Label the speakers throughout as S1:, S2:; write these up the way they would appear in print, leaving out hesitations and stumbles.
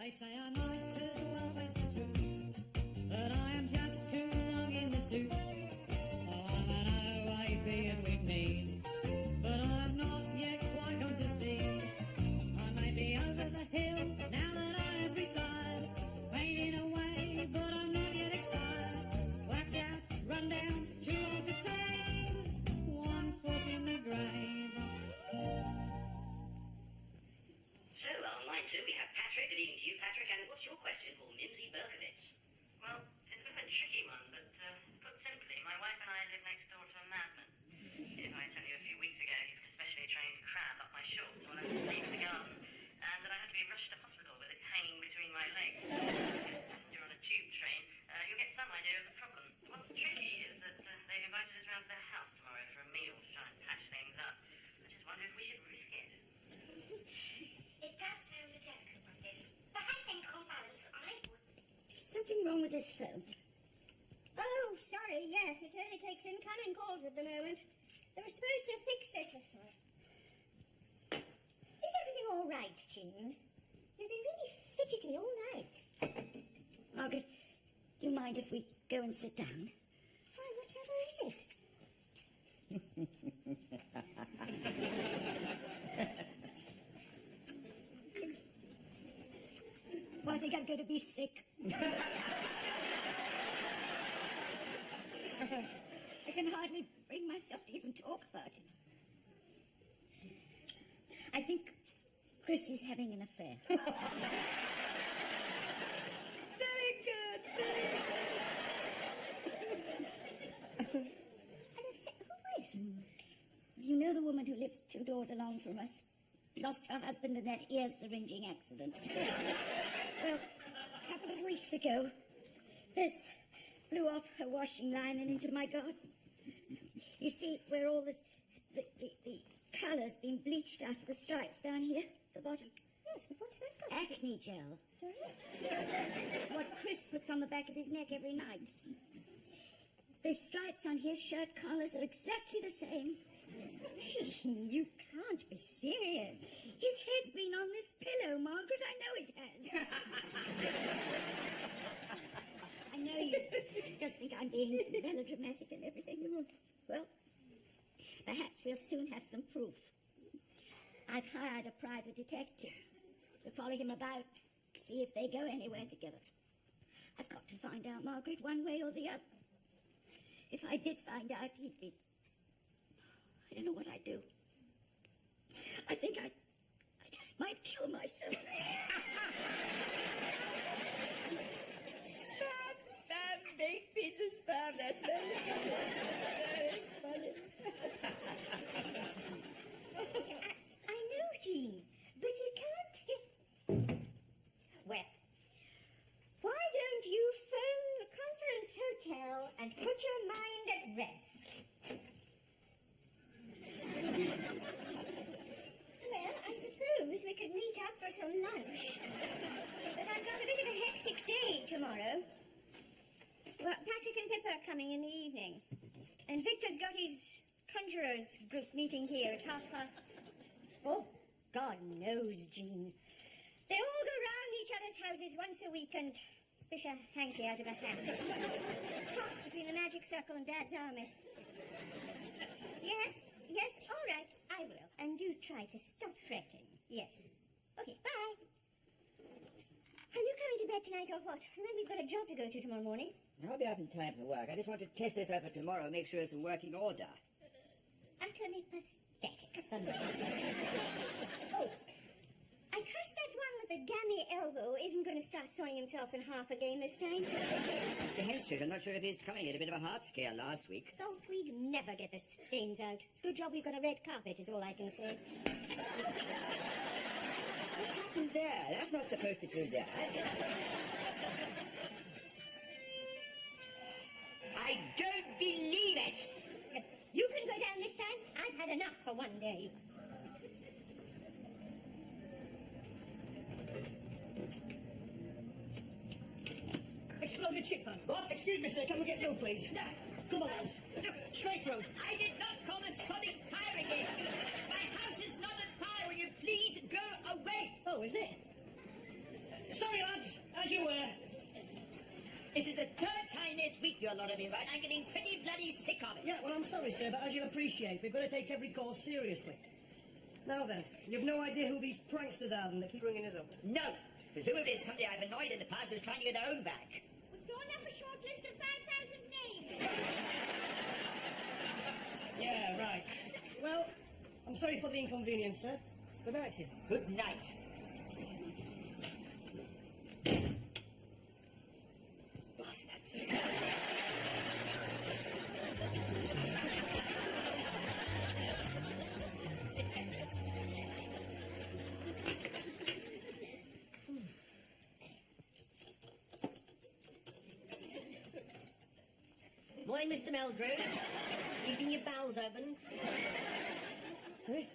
S1: They say I might as well face the truth, but I am just too long in the tooth. So I'm an OAP and we mean, but I'm not yet quite gone to sea. I may be over the hill now that I have retired, fading away, but I'm not yet expired. Clapped out, run down, too old to save, 1 foot in the grave.
S2: So, line 2, we have Patrick. Good evening to you, Patrick. And what's your question for Mimsy Berkowitz?
S3: Well, it's a bit of a tricky one, but put simply, my wife and I live next door to a madman. If I tell you a few weeks ago, he put a specially trained crab up my shorts while I was leaving the garden, and that I had to be rushed to hospital with it hanging between my legs. As a passenger on a tube train, you'll get some idea of the problem. What's tricky is that they've invited us round to their house tomorrow for a meal to try and patch things up. I just wonder if we should risk it.
S4: It does sound a delicate one, this, but I think on balance I would.
S5: Something wrong with this phone? Oh, sorry, yes, it only takes incoming calls at the moment. They were supposed to fix it. Is everything all right, Jean? You've been really fidgety all night. Margaret, do you mind if we go and sit down? Why, whatever is it? Well, I think I'm going to be sick. I can hardly bring myself to even talk about it. I think Chris is having an affair. Very good, very good. An affair? Who is? You know the woman who lives 2 doors along from us? Lost her husband in that ear syringing accident. Well, a couple of weeks ago, this blew off her washing line and into my garden. You see where all this, the colour's been bleached out of the stripes down here at the bottom? Yes, but what's that got? Acne gel. Sorry? What Chris puts on the back of his neck every night. The stripes on his shirt collars are exactly the same. Jean, you can't be serious. His head's been on this pillow, Margaret. I know it has. I know you just think I'm being melodramatic and everything. Well, perhaps we'll soon have some proof. I've hired a private detective to follow him about, see if they go anywhere together. I've got to find out, Margaret, one way or the other. If I did find out, he'd be... I don't know what I'd do. I think I just might kill myself.
S6: Spam, baked pizza spam. That's very funny.
S5: I know, Jean, but you can't just... Well, why don't you phone the conference hotel and put your mind at rest? Well, I suppose we could meet up for some lunch. But I've got a bit of a hectic day tomorrow. Well, Patrick and Pippa are coming in the evening. And Victor's got his conjurers group meeting here at 5:30. Oh, God knows, Jean. They all go round each other's houses once a week and fish a hanky out of a hat. Cross between the magic circle and Dad's army. Yes, all right, I will. And do try to stop fretting. Yes. Okay, bye. Are you coming to bed tonight or what? Remember, you've got a job to go to tomorrow morning.
S6: I'll be up in time for work. I just want to test this out for tomorrow, make sure it's in working order.
S5: Utterly pathetic. Oh, I trust that one with the gammy elbow isn't going to start sawing himself in half again this time.
S6: Mr. Henstridge, I'm not sure if he's coming. He had a bit of a heart scare last week.
S5: Thought we'd never get the stains out. It's a good job we've got a red carpet, is all I can say.
S6: What's happened there? That's not supposed to do that. I don't believe it!
S5: You can go down this time. I've had enough for one day.
S7: Exploded chipmunk. What? Excuse me, sir. Can we get fuel, please?
S6: No.
S7: Come on, lads. Straight road.
S6: I did not call the sonic fire again. My house is not on fire. Will you please go away?
S7: Oh, is it? Sorry, lads, as you were.
S6: This is the third time this week your lot have been right. I'm getting pretty bloody sick of it.
S7: Yeah, well, I'm sorry, sir, but as you'll appreciate, we've got to take every call seriously. Now then, you've no idea who these pranksters are that keep ringing us up?
S6: No. Presumably it's somebody I've annoyed in the past who's trying to get their own back.
S5: We've drawn up a short list of 5,000 names.
S7: Yeah, right. Well, I'm sorry for the inconvenience, sir. Good night to you.
S6: Good night. Bastards. Morning, Mr. Meldrew. Keeping your bowels open. Sorry?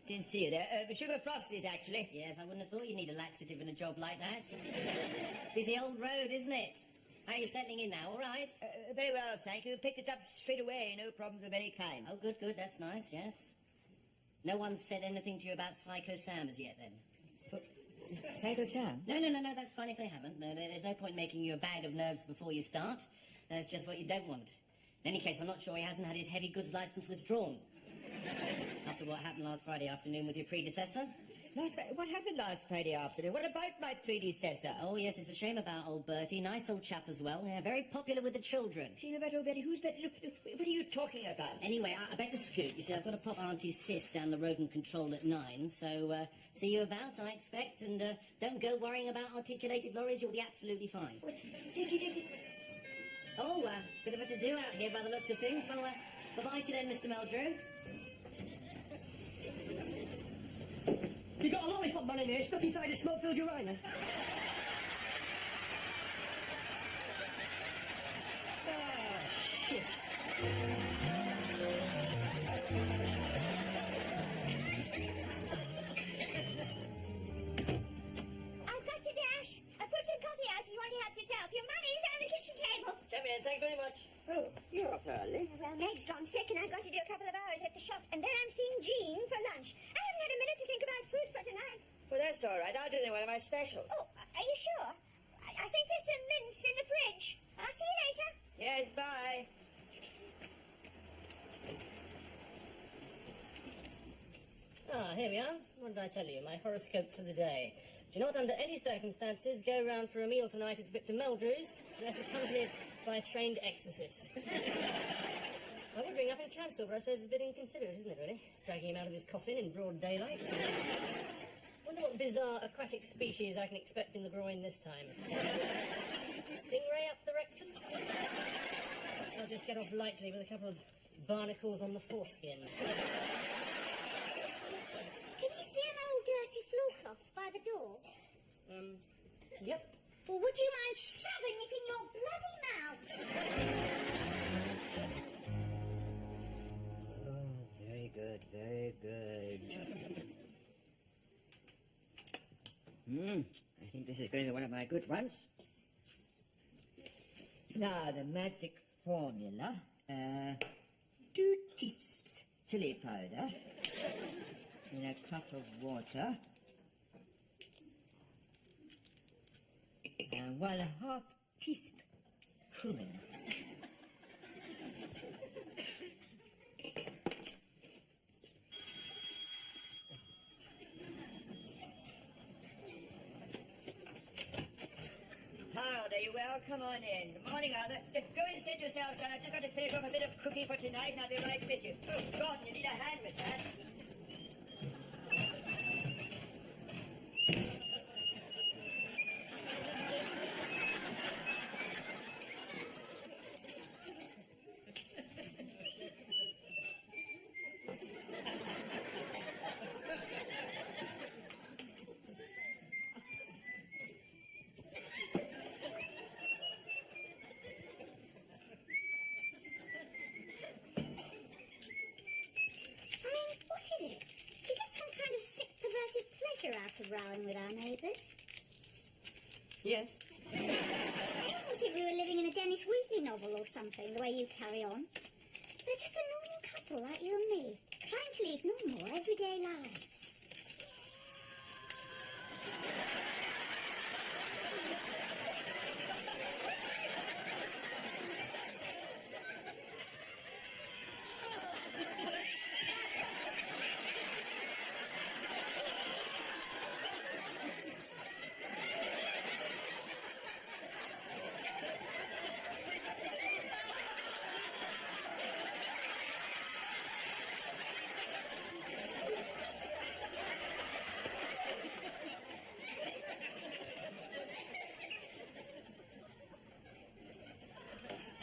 S6: Didn't see you there. Sugar Frosties, actually. Yes, I wouldn't have thought you'd need a laxative in a job like that. Busy old road, isn't it? How are you settling in now, all right? Very well, thank you. Picked it up straight away, no problems of any kind. Oh, good, good, that's nice, yes. No one's said anything to you about Psycho Sam as yet, then? Psycho Sam? No, that's fine if they haven't. No, there's no point making you a bag of nerves before you start. That's just what you don't want. In any case, I'm not sure he hasn't had his heavy goods licence withdrawn. After what happened last Friday afternoon with your predecessor? What happened last Friday afternoon? What about my predecessor? Oh, yes, it's a shame about old Bertie. Nice old chap as well. Yeah, very popular with the children. Shame about old Bertie? Who's Bertie? Look, what are you talking about? Anyway, I better scoot. You see, I've got to pop Auntie's sis down the road and control at 9, so see you about, I expect, and don't go worrying about articulated lorries. You'll be absolutely fine. What? Oh, bit of a to-do out here by the looks of things. Well, bye-bye to then, Mr. Meldrew.
S7: You got a lollipop man in here stuck inside a smoke-filled urina. Ah, shit.
S4: I've got your dash. I put some coffee out if you want to help yourself. Your money's on the kitchen table.
S3: Champion, thanks very much.
S6: Oh, you're up early.
S4: Well, Meg's gone sick and I've got to do a couple of hours at the shop. And then I'm seeing Jean for lunch. I haven't had a minute to think about food for tonight.
S6: Well, that's all right. I'll do one of my specials.
S4: Oh, are you sure? I think there's some mince in the fridge. I'll see you later.
S6: Yes, bye.
S3: Ah, here we are. What did I tell you? My horoscope for the day. Do not under any circumstances go round for a meal tonight at Victor Meldrew's unless accompanied by a trained exorcist. I would ring up and cancel, but I suppose it's a bit inconsiderate, isn't it, really? Dragging him out of his coffin in broad daylight. Wonder what bizarre aquatic species I can expect in the groin this time. Stingray up the rectum? I'll just get off lightly with a couple of barnacles on the foreskin.
S4: Can you see an old dirty floor cloth by the door?
S3: Yep.
S4: Well, would you mind shoving it in your bloody mouth?
S6: Oh, very good, very good. I think this is going to be one of my good ones. Now, the magic formula. 2 teaspoons chili powder in a cup of water. And 1/2 teaspoon cumin. Harold, are you well? Come on in. Morning, Arthur. Go and set yourselves down. I've just got to finish off a bit of cooking for tonight, and I'll be right with you. Oh, God, you need a hand with that.
S4: Out of rowing with our neighbours.
S3: Yes.
S4: I don't think we were living in a Dennis Wheatley novel or something, the way you carry on. They're just a normal couple like you and me, trying to lead normal, everyday lives.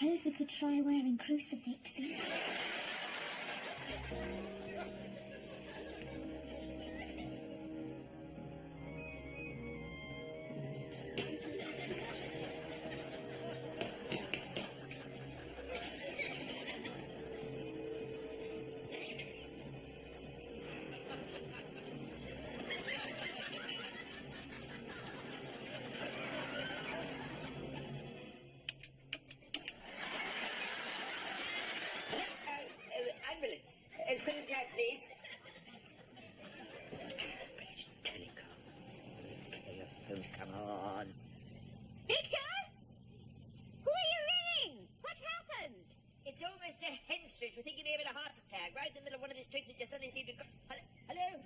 S5: suppose we could try wearing crucifixes.
S6: Ambulance. Screen's cab, please. Telecom. Come on.
S5: Victor? Who are you ringing? What's happened?
S6: It's old Mr. Henstridge. We think he may have had a heart attack right in the middle of one of his tricks and just suddenly seemed to go... Hello?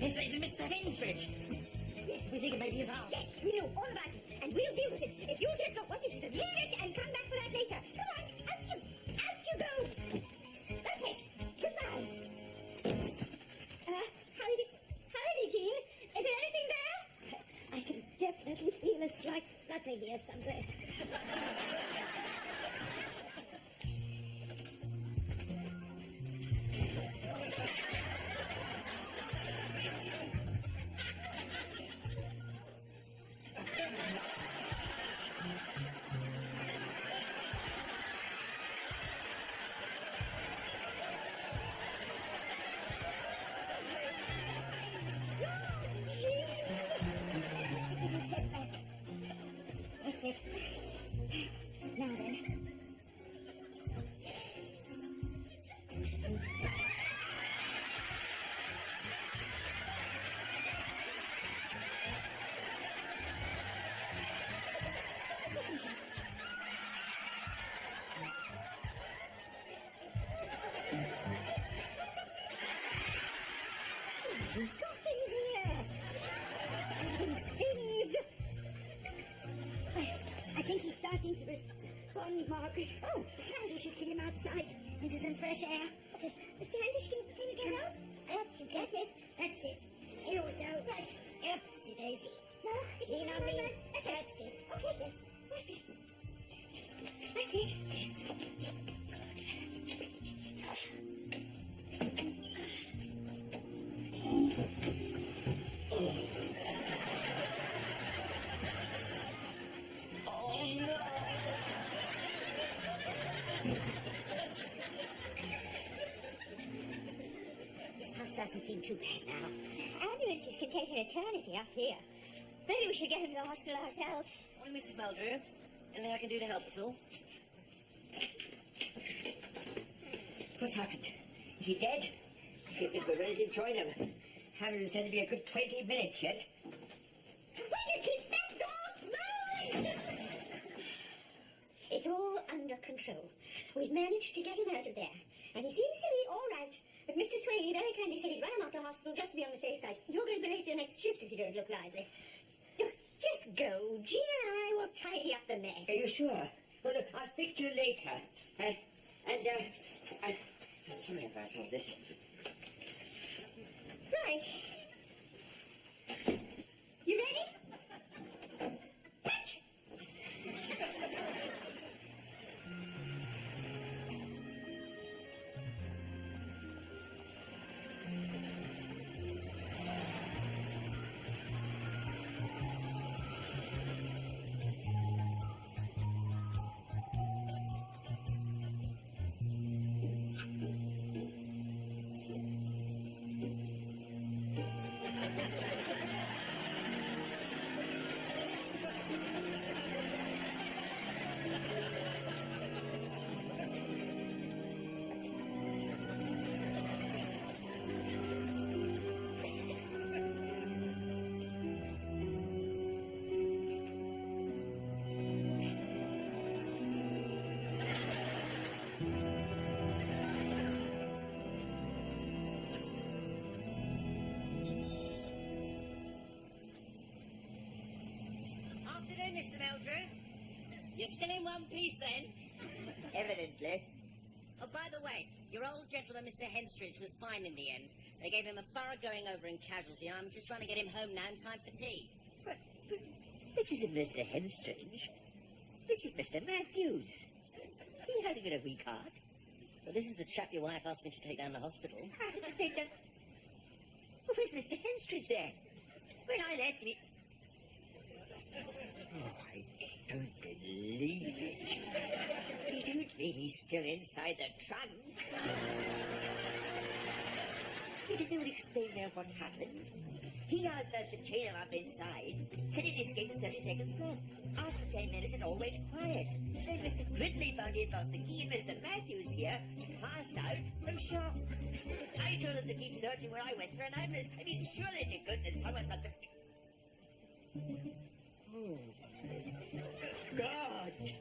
S6: It's Mr. Henstridge. Yes, we think it may be his house.
S5: Yes, we know all about it, and we'll deal with it. If you'll just go, what you should leave it and come back for that later. Come on, out you go. That's it. Goodbye. How is it, Jean? Is there anything there? I can definitely feel a slight flutter here somewhere. That's it. Now then. Nothing here. Things. I think he's starting to respond, Margaret. Oh, perhaps we should get him outside into some fresh air. Okay, Mr. Hamish, can you get up? That's it. That's it. Here we go. Right. Upsy daisy. No, lean on me. That's it. Okay, yes. That's it. That's it. Yes. Doesn't seem too bad now. Ambulances can take an eternity up here. Maybe we should get him to the hospital ourselves.
S6: Morning, Mrs. Meldrew. Anything I can do to help at all? What's happened? Is he dead? If this were relative, join him. Haven't said it'd be a good 20 minutes yet.
S5: Will you keep that door moving? It's all under control. We've managed to get him out of there. And he seems to be all right. But Mr. Swaley very kindly said he'd run him up to hospital just to be on the safe side. You're going to be late for your next shift if you don't look lively. Look, just go. Jean and I will tidy up the mess.
S6: Are you sure? Well, look, I'll speak to you later. I'm sorry about all this.
S5: Right. You ready? Right.
S6: afternoon, Mr. Meldrew. You're still in one piece, then? Evidently. Oh, by the way, your old gentleman, Mr. Henstridge, was fine in the end. They gave him a thorough going over in casualty, and I'm just trying to get him home now in time for tea.
S8: But this isn't Mr. Henstridge. This is Mr. Matthews. He hasn't got a wee card.
S6: Well, this is the chap your wife asked me to take down to the hospital.
S8: Where's Mr. Henstridge then? When I left him... Oh, I don't believe it. You don't mean he's still inside the trunk? Did they explain there what happened? He asked us to chain him up inside, said he'd escaped in 30 seconds flat. After 10 minutes, it all went quiet. Then Mr. Gridley found he'd lost the key, and Mr. Matthews here passed out from shock. I told them to keep searching where I went for an ambulance. I mean, surely to goodness someone must have... Oh, God!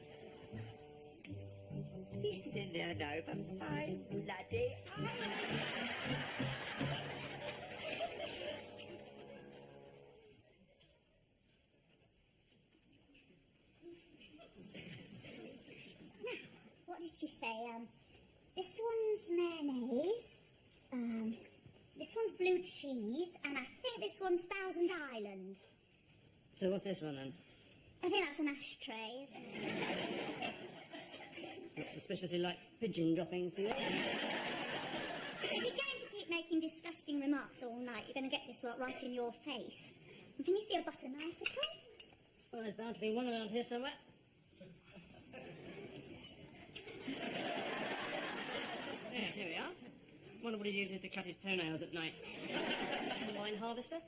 S8: He's in there now for 5 bloody hours.
S4: What did she say? This one's mayonnaise, this one's blue cheese, and I think this one's Thousand Island.
S6: So what's this one, then?
S4: I think that's an ashtray.
S6: Looks suspiciously like pigeon droppings, do you?
S4: If you're going to keep making disgusting remarks all night, you're going to get this lot right in your face. And can you see a butter knife at all?
S6: Well, there's bound to be one around here somewhere. Yes, here we are. Wonder what he uses to cut his toenails at night. Wine harvester?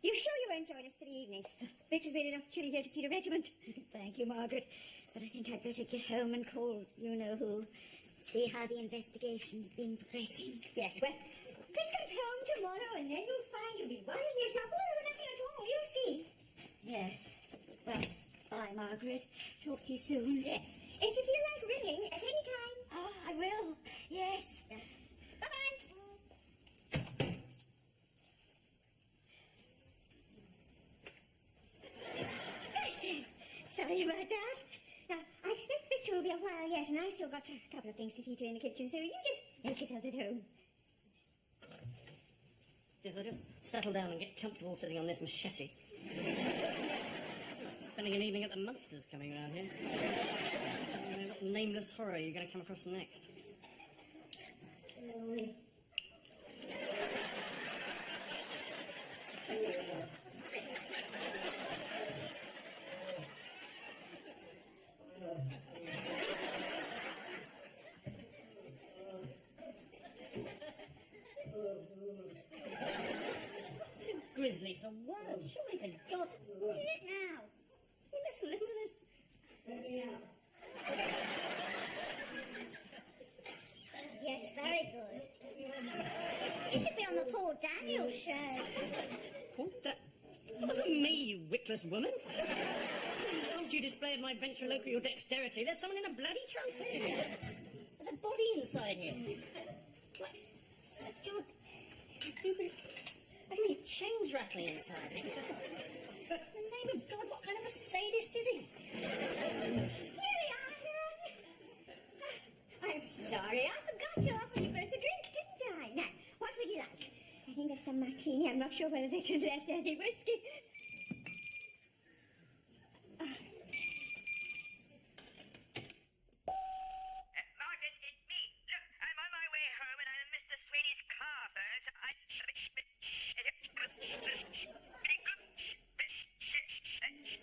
S5: You sure you won't join us for the evening? Victor's made enough chili here to feed a regiment. Thank you, Margaret. But I think I'd better get home and call you-know-who. See how the investigation's been progressing. Yes, well, Chris comes home tomorrow and then you'll find you'll be worrying yourself all over nothing at all. You'll see. Yes. Well, bye, Margaret. Talk to you soon. Yes. If you feel like ringing at any time. Oh, I will. Yes. Bye-bye. Sorry about that. Now, I expect Victor will be a while yet, and I've still got a couple of things to see to in the kitchen, so you just make yourselves at home.
S6: Yes, I'll just settle down and get comfortable sitting on this machete. Spending an evening at the Munsters coming around here. I don't know what nameless horror you're going to come across next. Too grisly for words. Surely to God.
S4: Do it now.
S6: Hey, listen to this.
S4: Yes, very good. You should be on the Paul Daniels show.
S6: Paul, that wasn't me, you wickless woman. Can't you display my ventriloquial dexterity? There's someone in a bloody trunk there. There's a body inside here. What? God. I can hear chains rattling inside. In the name of God, what kind of a sadist is he?
S4: Here we are. I'm sorry, I forgot to offer you both a drink, didn't I? Now, what would you like? I think there's some martini. I'm not sure whether Victor's left any whiskey.
S3: Margaret, it's me. Look, I'm on my way home and I'm in Mr. Sweeney's car first.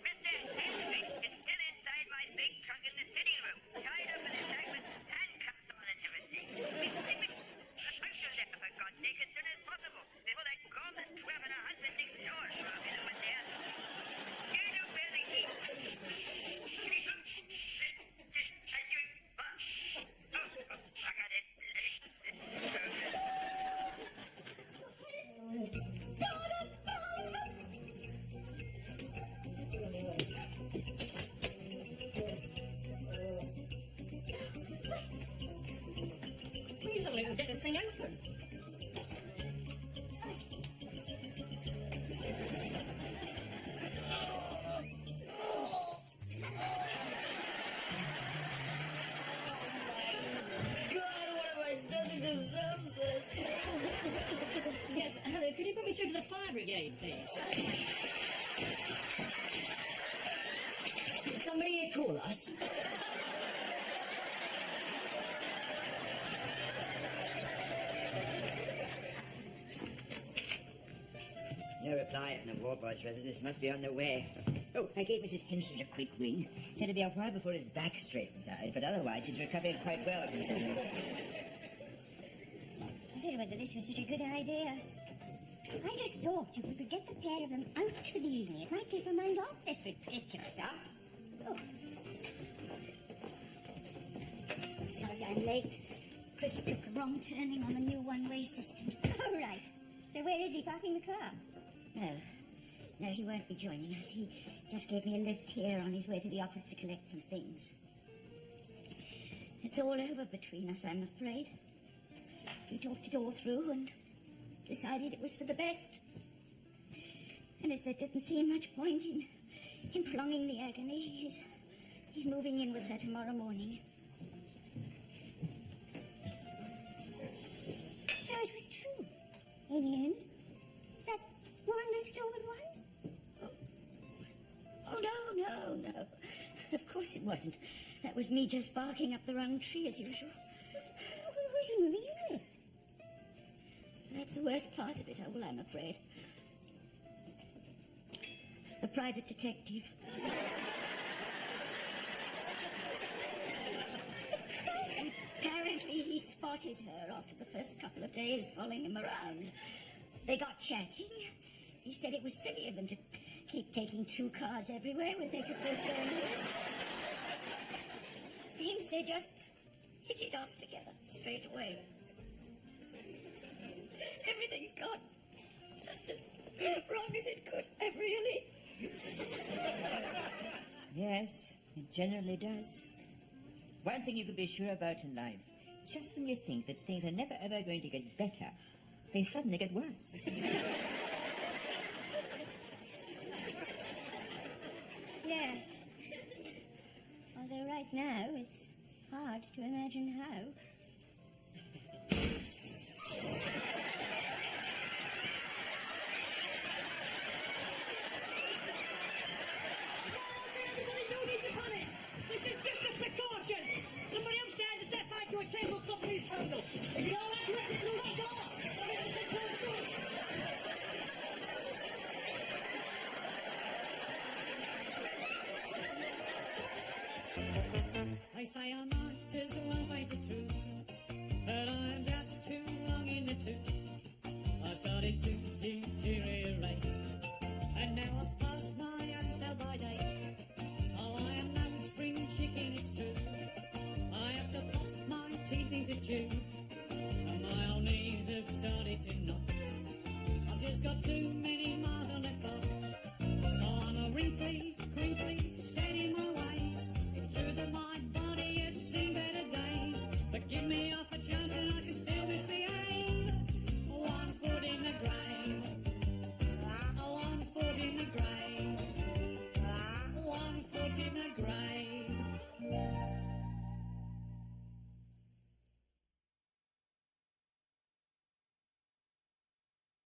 S3: Mr. Henry is still inside my big trunk in the sitting room, tied up in a bag with handcuffs on and everything. Out of there, for God's sake, as soon as possible, before that gormless 12 and a husband next door show up in with their
S9: fire brigade, please.
S6: Did somebody here call us? No reply from the War Boss residents. Must be on their way. Oh, I gave Mrs. Henson a quick ring. Said it'd be a while before his back straightens out, but otherwise he's recovering quite well, considering.
S5: I don't know whether this was such a good idea. I just thought if we could get the pair of them out for the evening, it might take my mind off this ridiculous stuff. Oh. Sorry I'm late. Chris took a wrong turning on the new one-way system. Oh, right. So where is he parking the car? No, he won't be joining us. He just gave me a lift here on his way to the office to collect some things. It's all over between us, I'm afraid. We talked it all through and decided it was for the best. And as there didn't seem much point in prolonging the agony, he's moving in with her tomorrow morning. So it was true. In the end, that woman next door would won? Oh, no. Of course it wasn't. That was me just barking up the wrong tree as usual. Who's he moving in with? That's the worst part of it all, I'm afraid. A private detective. Apparently he spotted her after the first couple of days following him around. They got chatting. He said it was silly of them to keep taking 2 cars everywhere when they could both go anywhere. Seems they just hit it off together straight away. Everything's gone just as wrong as it could have, really.
S6: Yes, it generally does. One thing you can be sure about in life, just when you think that things are never ever going to get better, they suddenly get worse.
S5: Yes. Although right now it's hard to imagine how.
S7: Everybody, no need to panic. This is just a precaution. Somebody upstairs has set fire to a table company's handle. If you don't like to exit through that door, I'll be able to close the door.
S1: They say I might as well face the truth, but I'm just too wrong in the tooth. I started to deteriorate, and now I've passed my own sell-by date. Oh, I am no spring chicken, it's true. I have to pop my teeth into chew, and my old knees have started to knock. I've just got too many miles on the clock, so I'm a wrinkly, crinkly, set in my ways. It's true that my